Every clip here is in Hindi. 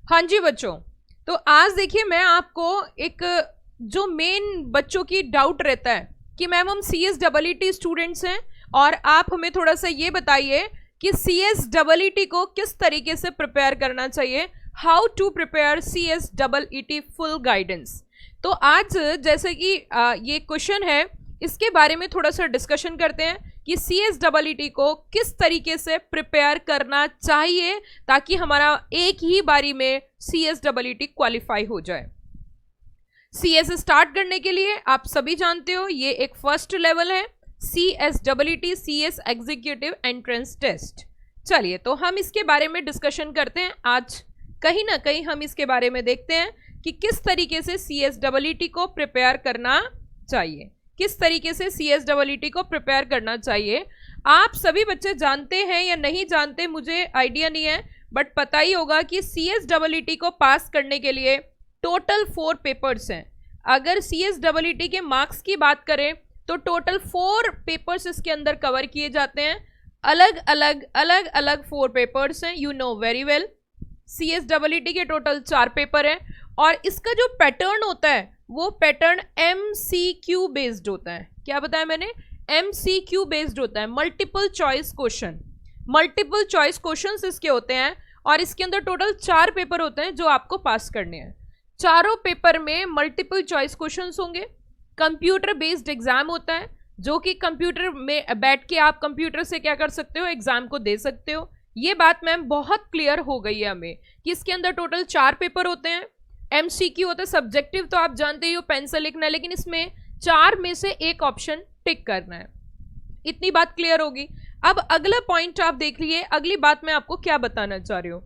हाँ जी बच्चों, तो आज देखिए मैं आपको एक जो मेन बच्चों की डाउट रहता है कि मैम हम CSEET स्टूडेंट्स हैं और आप हमें थोड़ा सा ये बताइए कि CSEET को किस तरीके से प्रिपेयर करना चाहिए, how to prepare CSEET full guidance. तो आज जैसे कि ये क्वेश्चन है, इसके बारे में थोड़ा सा डिस्कशन करते हैं कि CSEET को किस तरीके से प्रिपेयर करना चाहिए ताकि हमारा एक ही बारी में CSEET क्वालिफाई हो जाए। CS स्टार्ट करने के लिए आप सभी जानते हो ये एक फर्स्ट लेवल है, CSEET CS executive entrance test. चलिए तो हम इसके बारे में डिस्कशन करते हैं। आज कहीं ना कहीं हम इसके बारे में देखते हैं कि किस तरीके से CSEET को प्रिपेयर करना चाहिए, किस तरीके से CSEET को प्रिपेयर करना चाहिए। आप सभी बच्चे जानते हैं या नहीं जानते मुझे आइडिया नहीं है, बट पता ही होगा कि CSEET को पास करने के लिए टोटल 4 पेपर्स हैं। अगर CSEET के मार्क्स की बात करें तो टोटल 4 पेपर्स इसके अंदर कवर किए जाते हैं। अलग अलग 4 पेपर्स हैं, you know very well. CSEET के टोटल 4 पेपर हैं और इसका जो पैटर्न होता है वो पैटर्न MCQ बेस्ड होता है। क्या बताया मैंने? MCQ बेस्ड होता है, multiple choice question. Multiple choice questions इसके होते हैं और इसके अंदर टोटल 4 पेपर होते हैं जो आपको पास करने हैं। चारों पेपर में मल्टीपल चॉइस क्वेश्चंस होंगे। कंप्यूटर बेस्ड एग्जाम होता है जो कि कंप्यूटर में बैठ के आप कंप्यूटर से क्या कर सकते हो, एग्जाम को दे सकते हो। ये बात मैम बहुत क्लियर हो गई है हमें कि इसके अंदर टोटल 4 पेपर होते हैं। MCQ होता है सब्जेक्टिव, तो आप जानते ही हो पेन से लिखना है, लेकिन इसमें 4 में से एक ऑप्शन टिक करना है। इतनी बात क्लियर होगी। अब अगला पॉइंट आप देख लीजिए, अगली बात मैं आपको क्या बताना चाह रही हूँ।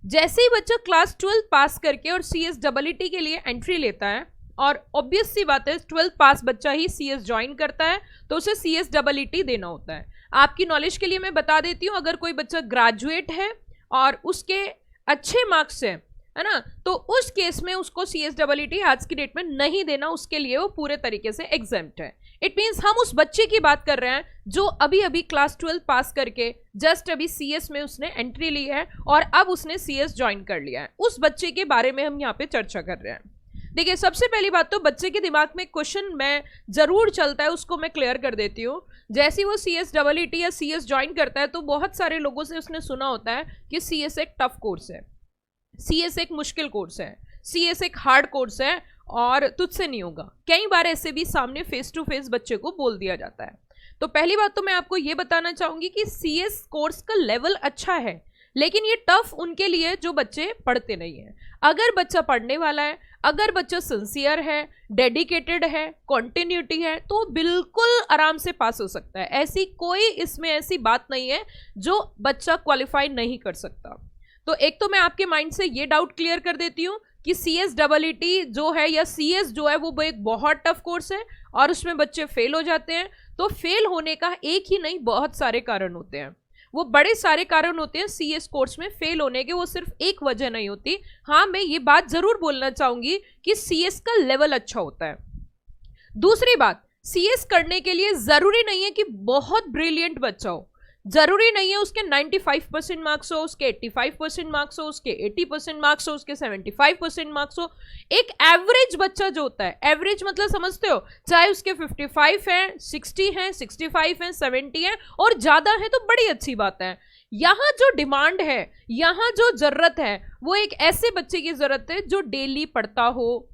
जैसे ही बच्चा क्लास 12 पास करके और CSEET के लिए एंट्री लेता है, और ऑब्वियस सी बात है 12th पास बच्चा ही CS ज्वाइन करता है तो उसे CSEET देना होता है। आपकी नॉलेज के लिए मैं बता देती हूँ, अगर कोई बच्चा ग्रेजुएट है और उसके अच्छे मार्क्स है ना, तो उस केस में उसको CSEET आज की डेट में नहीं देना, उसके लिए वो पूरे तरीके से एग्जेम्प्ट है। इट मीन्स हम उस बच्चे की बात कर रहे हैं जो अभी अभी क्लास 12 पास करके जस्ट अभी CS में उसने एंट्री ली है और अब उसने CS ज्वाइन कर लिया है। उस बच्चे के बारे में हम यहाँ पे चर्चा कर रहे हैं। देखिए, सबसे पहली बात तो बच्चे के दिमाग में क्वेश्चन में जरूर चलता है, उसको मैं क्लियर कर देती हूँ। जैसे ही वो CSEET या CS ज्वाइन करता है तो बहुत सारे लोगों से उसने सुना होता है कि CS एक टफ कोर्स है, CS एक मुश्किल कोर्स है, CS एक हार्ड कोर्स है और तुझसे नहीं होगा। कई बार ऐसे भी सामने फेस टू फेस बच्चे को बोल दिया जाता है। तो पहली बात तो मैं आपको ये बताना चाहूंगी कि CS कोर्स का लेवल अच्छा है, लेकिन ये टफ उनके लिए जो बच्चे पढ़ते नहीं है। अगर बच्चा पढ़ने वाला है, अगर बच्चा सिंसियर है, डेडिकेटेड है, कॉन्टिन्यूटी है, तो बिल्कुल आराम से पास हो सकता है। ऐसी कोई इसमें ऐसी बात नहीं है जो बच्चा क्वालिफाई नहीं कर सकता। तो एक तो मैं आपके माइंड से ये डाउट क्लियर कर देती हूँ कि CSEET जो है या CS जो है वो एक बहुत टफ कोर्स है और उसमें बच्चे फेल हो जाते हैं। तो फेल होने का एक ही नहीं, बहुत सारे कारण होते हैं, वो बड़े सारे कारण होते हैं CS कोर्स में फेल होने के, वो सिर्फ एक वजह नहीं होती। हाँ, मैं ये बात जरूर बोलना चाहूंगी कि CS का लेवल अच्छा होता है। दूसरी बात, CS करने के लिए जरूरी नहीं है कि बहुत ब्रिलियंट बच्चा हो, जरूरी नहीं है उसके 95% मार्क्स हो, उसके 85% मार्क्स हो, उसके 80% मार्क्स हो, उसके 75% मार्क्स हो। एक एवरेज बच्चा जो होता है, एवरेज मतलब समझते हो, चाहे उसके 55 हैं, 60 हैं, 65 हैं, 70 हैं और ज्यादा है तो बड़ी अच्छी बात है। यहाँ जो डिमांड है, यहाँ जो जरूरत है, वो एक ऐसे बच्चे की जरूरत है जो डेली पढ़ता हो,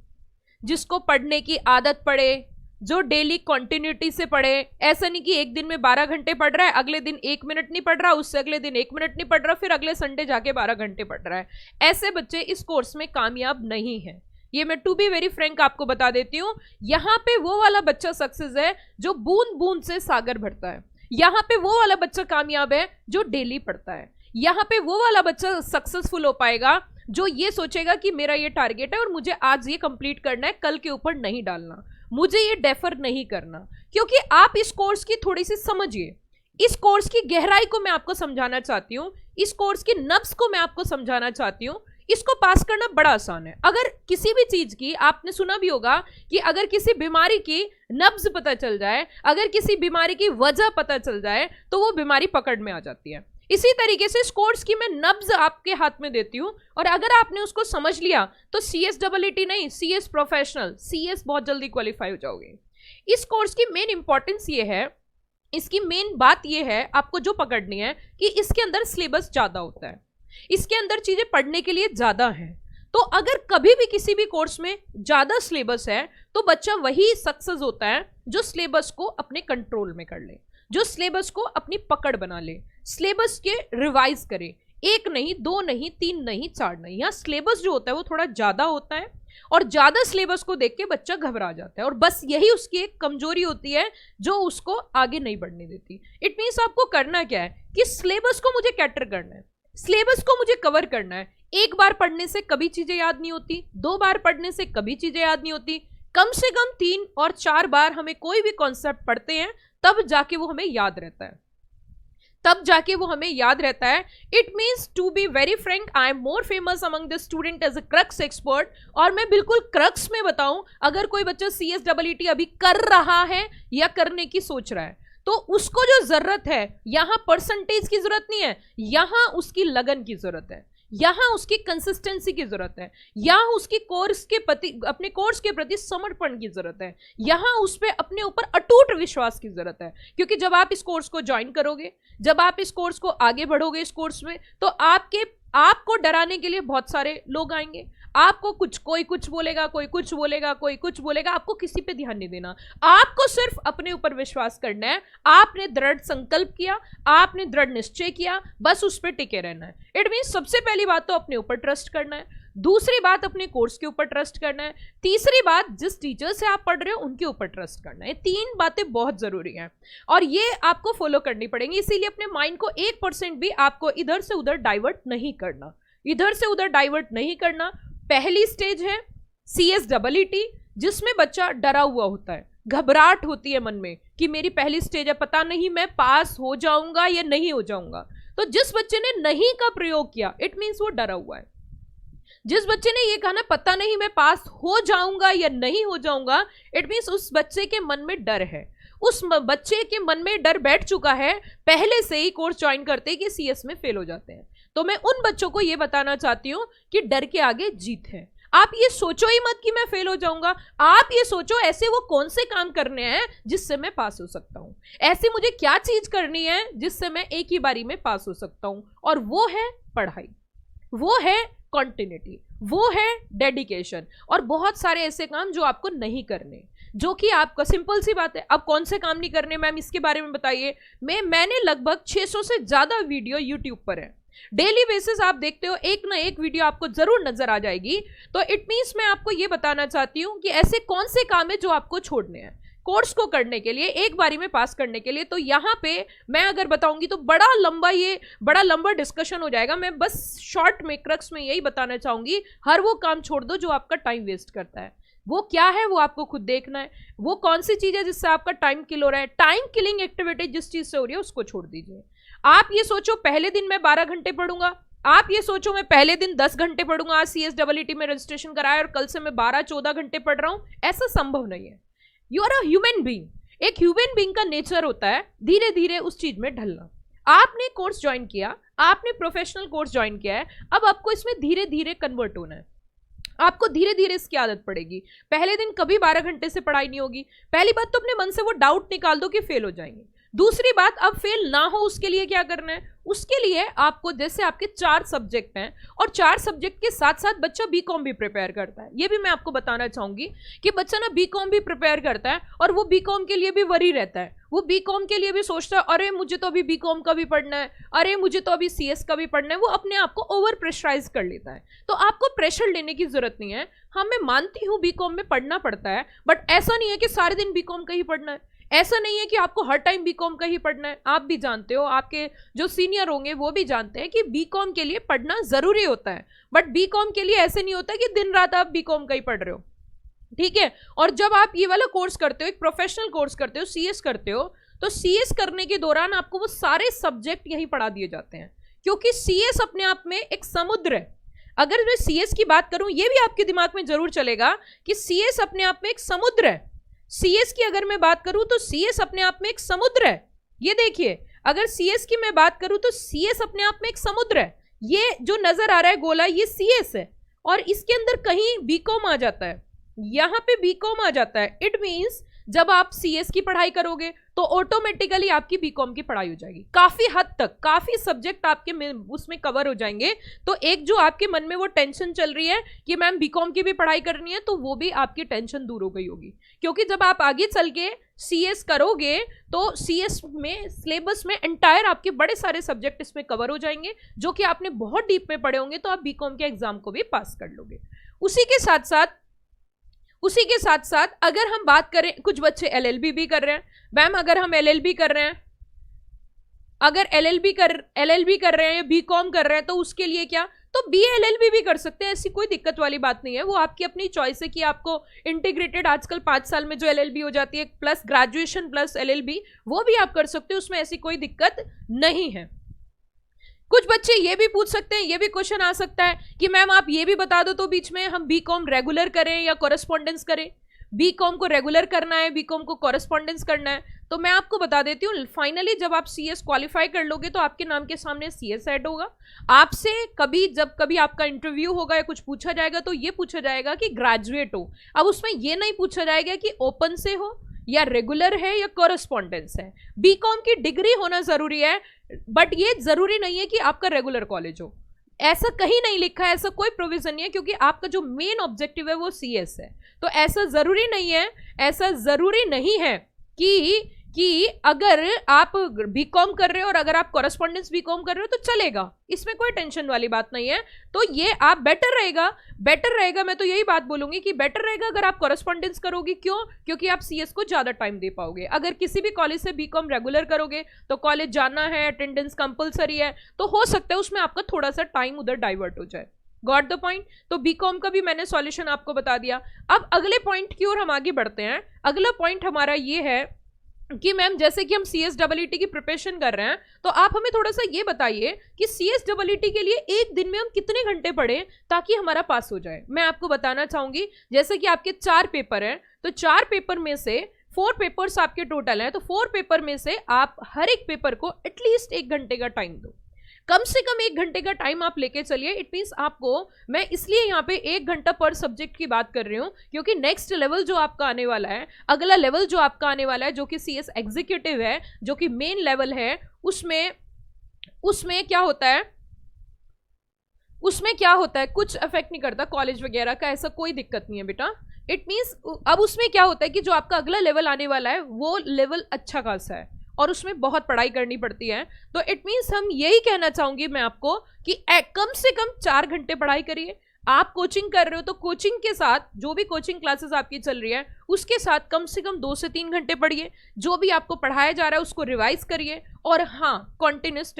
जिसको पढ़ने की आदत पड़े, जो डेली कंटिन्यूटी से पढ़े। ऐसा नहीं कि एक दिन में 12 घंटे पढ़ रहा है, अगले दिन 1 मिनट नहीं पढ़ रहा, उससे अगले दिन 1 मिनट नहीं पढ़ रहा, फिर अगले संडे जाके 12 घंटे पढ़ रहा है। ऐसे बच्चे इस कोर्स में कामयाब नहीं है। ये मैं टू बी वेरी फ्रैंक आपको बता देती हूँ। यहाँ पे वो वाला बच्चा सक्सेस है जो बूंद बूंद से सागर भरता है। यहाँ पे वो वाला बच्चा कामयाब है जो डेली पढ़ता है। यहाँ पे वो वाला बच्चा सक्सेसफुल हो पाएगा जो ये सोचेगा कि मेरा ये टारगेट है और मुझे आज ये कंप्लीट करना है, कल के ऊपर नहीं डालना, मुझे ये डेफर नहीं करना। क्योंकि आप इस कोर्स की थोड़ी सी समझिए, इस कोर्स की गहराई को मैं आपको समझाना चाहती हूँ, इस कोर्स की नब्ज को मैं आपको समझाना चाहती हूँ। इसको पास करना बड़ा आसान है। अगर किसी भी चीज की, आपने सुना भी होगा कि अगर किसी बीमारी की नब्ज पता चल जाए, अगर किसी बीमारी की वजह पता चल जाए, तो वो बीमारी पकड़ में आ जाती है। इसी तरीके से इस कोर्स की मैं नब्ज आपके हाथ में देती हूँ, और अगर आपने उसको समझ लिया तो CSEE नहीं, CS प्रोफेशनल, CS बहुत जल्दी क्वालिफाई हो जाओगे। इस कोर्स की मेन इंपॉर्टेंस ये है, इसकी मेन बात ये है आपको जो पकड़नी है कि इसके अंदर सिलेबस ज्यादा होता है, इसके अंदर चीजें पढ़ने के लिए ज्यादा है। तो अगर कभी भी किसी भी कोर्स में ज्यादा सिलेबस है तो बच्चा वही सक्सेस होता है जो सिलेबस को अपने कंट्रोल में कर ले, जो सिलेबस को अपनी पकड़ बना ले, सिलेबस के रिवाइज करे, 1 नहीं 2 नहीं 3 नहीं 4 नहीं। यहाँ सिलेबस जो होता है वो थोड़ा ज्यादा होता है, और ज्यादा सिलेबस को देख के बच्चा घबरा जाता है, और बस यही उसकी एक कमजोरी होती है जो उसको आगे नहीं बढ़ने देती। इट मीन्स आपको करना क्या है कि सिलेबस को मुझे कैटर करना है, सिलेबस को मुझे कवर करना है। एक बार पढ़ने से कभी चीजें याद नहीं होती, 2 बार पढ़ने से कभी चीजें याद नहीं होती, कम से कम 3 और 4 बार हमें कोई भी कॉन्सेप्ट पढ़ते हैं तब जाके वो हमें याद रहता है, तब जाके वो हमें याद रहता है। It means to be very frank, I am more famous among the student as a crux expert. और मैं बिल्कुल क्रक्स में बताऊं, अगर कोई बच्चा CSEE अभी कर रहा है या करने की सोच रहा है तो उसको जो जरूरत है, यहां परसेंटेज की जरूरत नहीं है, यहां उसकी लगन की जरूरत है, यहां उसकी कंसिस्टेंसी की जरूरत है, यहां उसकी कोर्स के प्रति, अपने कोर्स के प्रति समर्पण की जरूरत है, यहां उस पे अपने ऊपर अटूट विश्वास की जरूरत है। क्योंकि जब आप इस कोर्स को ज्वाइन करोगे, जब आप इस कोर्स को आगे बढ़ोगे इस कोर्स में, तो आपको डराने के लिए बहुत सारे लोग आएंगे, आपको कोई कुछ बोलेगा, कोई कुछ बोलेगा, कोई कुछ बोलेगा, आपको किसी पे ध्यान नहीं देना, आपको सिर्फ अपने ऊपर विश्वास करना है। आपने दृढ़ संकल्प किया, आपने दृढ़ निश्चय किया, बस उस पर टिके रहना है। इट मीन्स सबसे पहली बात तो अपने ऊपर ट्रस्ट करना है, दूसरी बात अपने कोर्स के ऊपर ट्रस्ट करना है, तीसरी बात जिस टीचर से आप पढ़ रहे हो उनके ऊपर ट्रस्ट करना है। 3 बातें बहुत जरूरी हैं और ये आपको फॉलो करनी पड़ेंगी। इसीलिए अपने माइंड को 1% भी आपको इधर से उधर डाइवर्ट नहीं करना, इधर से उधर डाइवर्ट नहीं करना। पहली स्टेज है CSEE, जिसमें बच्चा डरा हुआ होता है, घबराहट होती है मन में कि मेरी पहली स्टेज है, पता नहीं मैं पास हो जाऊंगा या नहीं हो जाऊंगा। तो जिस बच्चे ने नहीं का प्रयोग किया, इट मीन्स वो डरा हुआ है। जिस बच्चे ने ये कहा ना पता नहीं मैं पास हो जाऊंगा या नहीं हो जाऊंगा, इट मीन्स उस बच्चे के मन में डर है, उस बच्चे के मन में डर बैठ चुका है पहले से ही कोर्स ज्वाइन करते कि CS में फेल हो जाते हैं। तो मैं उन बच्चों को ये बताना चाहती हूं कि डर के आगे जीत है। आप ये सोचो ही मत कि मैं फेल हो जाऊंगा, आप ये सोचो ऐसे वो कौन से काम करने हैं जिससे मैं पास हो सकता हूं, ऐसी मुझे क्या चीज करनी है जिससे मैं एक ही बारी में पास हो सकता हूं, और वो है पढ़ाई, वो है कॉन्टिन्यूटी, वो है डेडिकेशन, और बहुत सारे ऐसे काम जो आपको नहीं करने, जो कि आपका सिंपल सी बात है। अब कौन से काम नहीं करने मैम, इसके बारे में बताइए। मैंने लगभग 600 से ज्यादा वीडियो यूट्यूब पर है, डेली बेसिस आप देखते हो, एक ना एक वीडियो आपको जरूर नजर आ जाएगी। तो इट मीन्स मैं आपको ये बताना चाहती हूँ कि ऐसे कौन से काम है जो आपको छोड़ने हैं कोर्स को करने के लिए, एक बारी में पास करने के लिए। तो यहाँ पे मैं अगर बताऊंगी तो बड़ा लंबा डिस्कशन हो जाएगा। मैं बस शॉर्ट में, क्रक्स में यही बताना चाहूंगी, हर वो काम छोड़ दो जो आपका टाइम वेस्ट करता है। वो क्या है वो आपको खुद देखना है, वो कौन सी चीज है जिससे आपका टाइम किल हो रहा है। टाइम किलिंग एक्टिविटी जिस चीज से हो रही है उसको छोड़ दीजिए। आप ये सोचो पहले दिन मैं 12 घंटे पढ़ूंगा, आप ये सोचो मैं पहले दिन 10 घंटे पढ़ूंगा, आज CSEE में रजिस्ट्रेशन कराया और कल से मैं 12-14 घंटे पढ़ रहा हूं, ऐसा संभव नहीं है। You are a human being. एक ह्यूमन बीइंग का नेचर होता है धीरे धीरे उस चीज में ढलना। आपने कोर्स ज्वाइन किया, आपने प्रोफेशनल कोर्स ज्वाइन किया है, अब आपको इसमें धीरे धीरे कन्वर्ट होना है, आपको धीरे धीरे इसकी आदत पड़ेगी। पहले दिन कभी 12 घंटे से पढ़ाई नहीं होगी। पहली बात तो अपने मन से वो डाउट निकाल दो कि फेल हो जाएंगे। दूसरी बात, अब फेल ना हो उसके लिए क्या करना है, उसके लिए आपको, जैसे आपके 4 सब्जेक्ट हैं और 4 सब्जेक्ट के साथ साथ बच्चा BCom भी प्रिपेयर करता है, ये भी मैं आपको बताना चाहूंगी कि बच्चा ना BCom भी प्रिपेयर करता है और वो BCom के लिए भी वरी रहता है, वो BCom के लिए भी सोचता है अरे मुझे तो अभी BCom का भी पढ़ना है, अरे मुझे तो अभी CS का भी पढ़ना है। वो अपने आप को ओवर प्रेशराइज कर लेता है। तो आपको प्रेशर लेने की जरूरत नहीं है। हाँ, मैं मानती हूँ BCom में पढ़ना पड़ता है, बट ऐसा नहीं है कि सारे दिन BCom का ही पढ़ना है, ऐसा नहीं है कि आपको हर टाइम BCom का ही पढ़ना है। आप भी जानते हो, आपके जो सीनियर होंगे वो भी जानते हैं कि BCom के लिए पढ़ना जरूरी होता है, बट BCom के लिए ऐसे नहीं होता कि दिन रात आप BCom का ही पढ़ रहे हो, ठीक है। और जब आप ये वाला कोर्स करते हो, एक प्रोफेशनल कोर्स करते हो, CS करते हो, तो CS करने के दौरान आपको वो सारे सब्जेक्ट यही पढ़ा दिए जाते हैं, क्योंकि CS अपने आप में एक समुद्र है। अगर मैं CS की बात करूं, ये भी आपके दिमाग में जरूर चलेगा कि CS अपने आप में एक समुद्र है। CS की अगर मैं बात करूं तो CS अपने आप में एक समुद्र है। ये देखिए, अगर सीएस की मैं बात करूं तो सीएस अपने आप में एक समुद्र है। ये जो नजर आ रहा है गोला, ये सीएस है, और इसके अंदर कहीं बीकॉम आ जाता है, यहां पे बीकॉम आ जाता है। इट मींस जब आप सीएस की पढ़ाई करोगे तो ऑटोमेटिकली आपकी बीकॉम की पढ़ाई हो जाएगी। काफी हद तक काफी सब्जेक्ट आपके उसमें कवर हो जाएंगे। तो एक जो आपके मन में वो टेंशन चल रही है कि मैम बीकॉम की भी पढ़ाई करनी है, तो वो भी आपकी टेंशन दूर हो गई होगी, क्योंकि जब आप आगे चल के सीएस करोगे तो सीएस में सिलेबस में एंटायर आपके बड़े सारे सब्जेक्ट इसमें कवर हो जाएंगे, जो कि आपने बहुत डीप में पढ़े होंगे, तो आप बीकॉम के एग्जाम को भी पास कर लोगे। उसी के साथ साथ अगर हम बात करें, कुछ बच्चे एलएलबी भी कर रहे हैं। मैम अगर हम एलएलबी कर रहे हैं, अगर एलएलबी कर रहे हैं या बीकॉम कर रहे हैं, तो उसके लिए क्या, तो बीएलएलबी भी कर सकते हैं, ऐसी कोई दिक्कत वाली बात नहीं है। वो आपकी अपनी चॉइस है कि आपको इंटीग्रेटेड आजकल 5 साल में जो एलएलबी हो जाती है प्लस ग्रेजुएशन प्लस एलएलबी, वो भी आप कर सकते हो, उसमें ऐसी कोई दिक्कत नहीं है। कुछ बच्चे ये भी पूछ सकते हैं, ये भी क्वेश्चन आ सकता है कि मैम आप ये भी बता दो तो बीच में, हम बीकॉम रेगुलर करें या कॉरेस्पॉन्डेंस करें। बीकॉम को रेगुलर करना है, बीकॉम को कॉरेस्पॉन्डेंस करना है, तो मैं आपको बता देती हूँ, फाइनली जब आप सीएस क्वालिफाई कर लोगे तो आपके नाम के सामने सीएस ऐड होगा। आपसे जब कभी आपका इंटरव्यू होगा या कुछ पूछा जाएगा तो ये पूछा जाएगा कि ग्रेजुएट हो। अब उसमें ये नहीं पूछा जाएगा कि ओपन से हो या रेगुलर है या कॉरेस्पॉन्डेंस है। बीकॉम की डिग्री होना जरूरी है, बट ये जरूरी नहीं है कि आपका रेगुलर कॉलेज हो, ऐसा कहीं नहीं लिखा है, ऐसा कोई प्रोविजन नहीं है, क्योंकि आपका जो मेन ऑब्जेक्टिव है वो सीएस है। तो ऐसा जरूरी नहीं है कि अगर आप बीकॉम कर रहे हो और अगर आप कॉरेस्पॉन्डेंस बीकॉम कर रहे हो तो चलेगा, इसमें कोई टेंशन वाली बात नहीं है। तो ये आप बेटर रहेगा, मैं तो यही बात बोलूंगी कि बेटर रहेगा अगर आप कॉरेस्पॉन्डेंस करोगे। क्यों? क्योंकि आप सीएस को ज्यादा टाइम दे पाओगे। अगर किसी भी कॉलेज से बीकॉम रेगुलर करोगे तो कॉलेज जाना है, अटेंडेंस कंपलसरी है, तो हो सकता है उसमें आपका थोड़ा सा टाइम उधर डाइवर्ट हो जाए। Got the point? तो बीकॉम का भी मैंने सॉल्यूशन आपको बता दिया। अब अगले पॉइंट की ओर हम आगे बढ़ते हैं। अगला पॉइंट हमारा ये है कि मैम जैसे कि हम CSEE की प्रिपरेशन कर रहे हैं, तो आप हमें थोड़ा सा ये बताइए कि CSEE के लिए एक दिन में हम कितने घंटे पढ़ें ताकि हमारा पास हो जाए। मैं आपको बताना चाहूंगी, जैसे कि आपके 4 पेपर हैं, तो 4 पेपर में से 4 पेपर्स आपके टोटल हैं, तो 4 पेपर में से आप हर एक पेपर को एटलीस्ट 1 घंटे का टाइम दो। कम से कम 1 घंटे का टाइम आप लेके चलिए। इट मीन्स आपको, मैं इसलिए यहाँ पे 1 घंटा पर सब्जेक्ट की बात कर रही हूँ, क्योंकि नेक्स्ट लेवल जो आपका आने वाला है, अगला लेवल जो आपका आने वाला है, जो कि सीएस एग्जीक्यूटिव है, जो कि मेन लेवल है, उसमें क्या होता है, कुछ अफेक्ट नहीं करता कॉलेज वगैरह का, ऐसा कोई दिक्कत नहीं है बेटा। इट मीन्स अब उसमें क्या होता है कि जो आपका अगला लेवल आने वाला है वो लेवल अच्छा खासा है और उसमें बहुत पढ़ाई करनी पड़ती है। तो इट मीन्स हम यही कहना चाहूंगी मैं आपको कि कम से कम 4 घंटे पढ़ाई करिए। आप कोचिंग कर रहे हो तो कोचिंग के साथ, जो भी कोचिंग क्लासेस आपकी चल रही है उसके साथ कम से कम 2 से 3 घंटे पढ़िए। जो भी आपको पढ़ाया जा रहा है उसको रिवाइज करिए। और हाँ, कॉन्टिन्यूस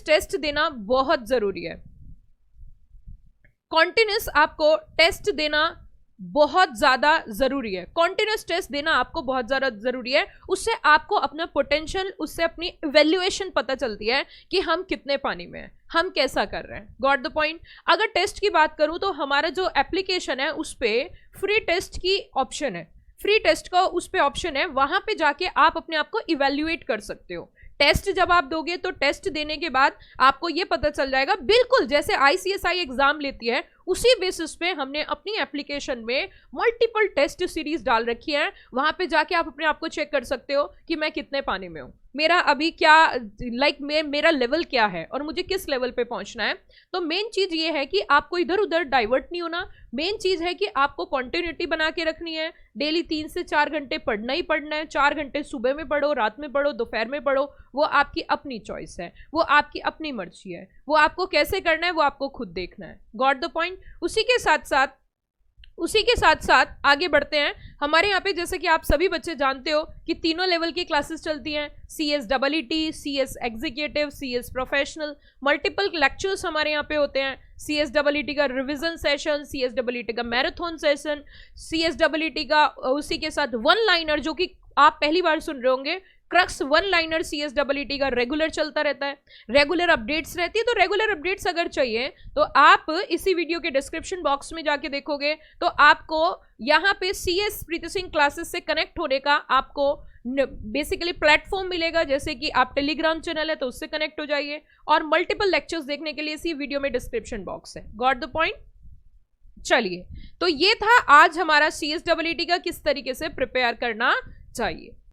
टेस्ट देना बहुत जरूरी है। कॉन्टिन्यूस आपको टेस्ट देना बहुत ज्यादा जरूरी है। कॉन्टिन्यूस टेस्ट देना आपको बहुत ज्यादा जरूरी है। उससे आपको अपना पोटेंशियल, उससे अपनी इवैल्यूएशन पता चलती है कि हम कितने पानी में हैं, हम कैसा कर रहे हैं। Got the point? अगर टेस्ट की बात करूं तो हमारा जो एप्लीकेशन है उस पर फ्री टेस्ट की ऑप्शन है, फ्री टेस्ट का उस पर ऑप्शन है, वहां पे जाके आप अपने आप को इवैल्यूएट कर सकते हो। टेस्ट जब आप दोगे तो टेस्ट देने के बाद आपको ये पता चल जाएगा, बिल्कुल जैसे ICSI एग्जाम लेती है उसी बेसिस पे हमने अपनी एप्लीकेशन में मल्टीपल टेस्ट सीरीज डाल रखी है। वहां पे जाके आप अपने आप को चेक कर सकते हो कि मैं कितने पानी में हूँ, मेरा अभी क्या मेरा लेवल क्या है और मुझे किस लेवल पे पहुंचना है। तो मेन चीज ये है कि आपको इधर उधर डाइवर्ट नहीं होना। मेन चीज है कि आपको कंटिन्यूटी बना के रखनी है। डेली 3 से 4 घंटे पढ़ना ही पढ़ना है। 4 घंटे सुबह में पढ़ो, रात में पढ़ो, दोपहर में पढ़ो, वो आपकी अपनी चॉइस है, वो आपकी अपनी मर्जी है, वो आपको कैसे करना है वो आपको खुद देखना है। Got the point? उसी के साथ साथ आगे बढ़ते हैं। हमारे यहाँ पे जैसे कि आप सभी बच्चे जानते हो कि तीनों लेवल की क्लासेस चलती हैं, CSEE, CS executive, CS professional. Multiple lectures हमारे यहाँ पे होते हैं। CSEE का रिवीजन सेशन, CSEE का मैराथन सेशन, CSEE का उसी के साथ 1 लाइनर, जो कि आप पहली बार सुन रहे होंगे, क्रक्स वन लाइनर CSEET का रेगुलर चलता रहता है, रेगुलर अपडेट्स रहती है। तो रेगुलर अपडेट्स अगर चाहिए तो आप इसी वीडियो के डिस्क्रिप्शन बॉक्स में जाके देखोगे तो आपको यहाँ पे CS प्रीति सिंह क्लासेस से कनेक्ट होने का आपको बेसिकली प्लेटफॉर्म मिलेगा। जैसे कि आप टेलीग्राम चैनल है तो उससे कनेक्ट हो जाइए, और मल्टीपल लेक्चर्स देखने के लिए इसी वीडियो में डिस्क्रिप्शन बॉक्स है। Got the point? चलिए, तो ये था आज हमारा CSEET का किस तरीके से प्रिपेयर करना चाहिए।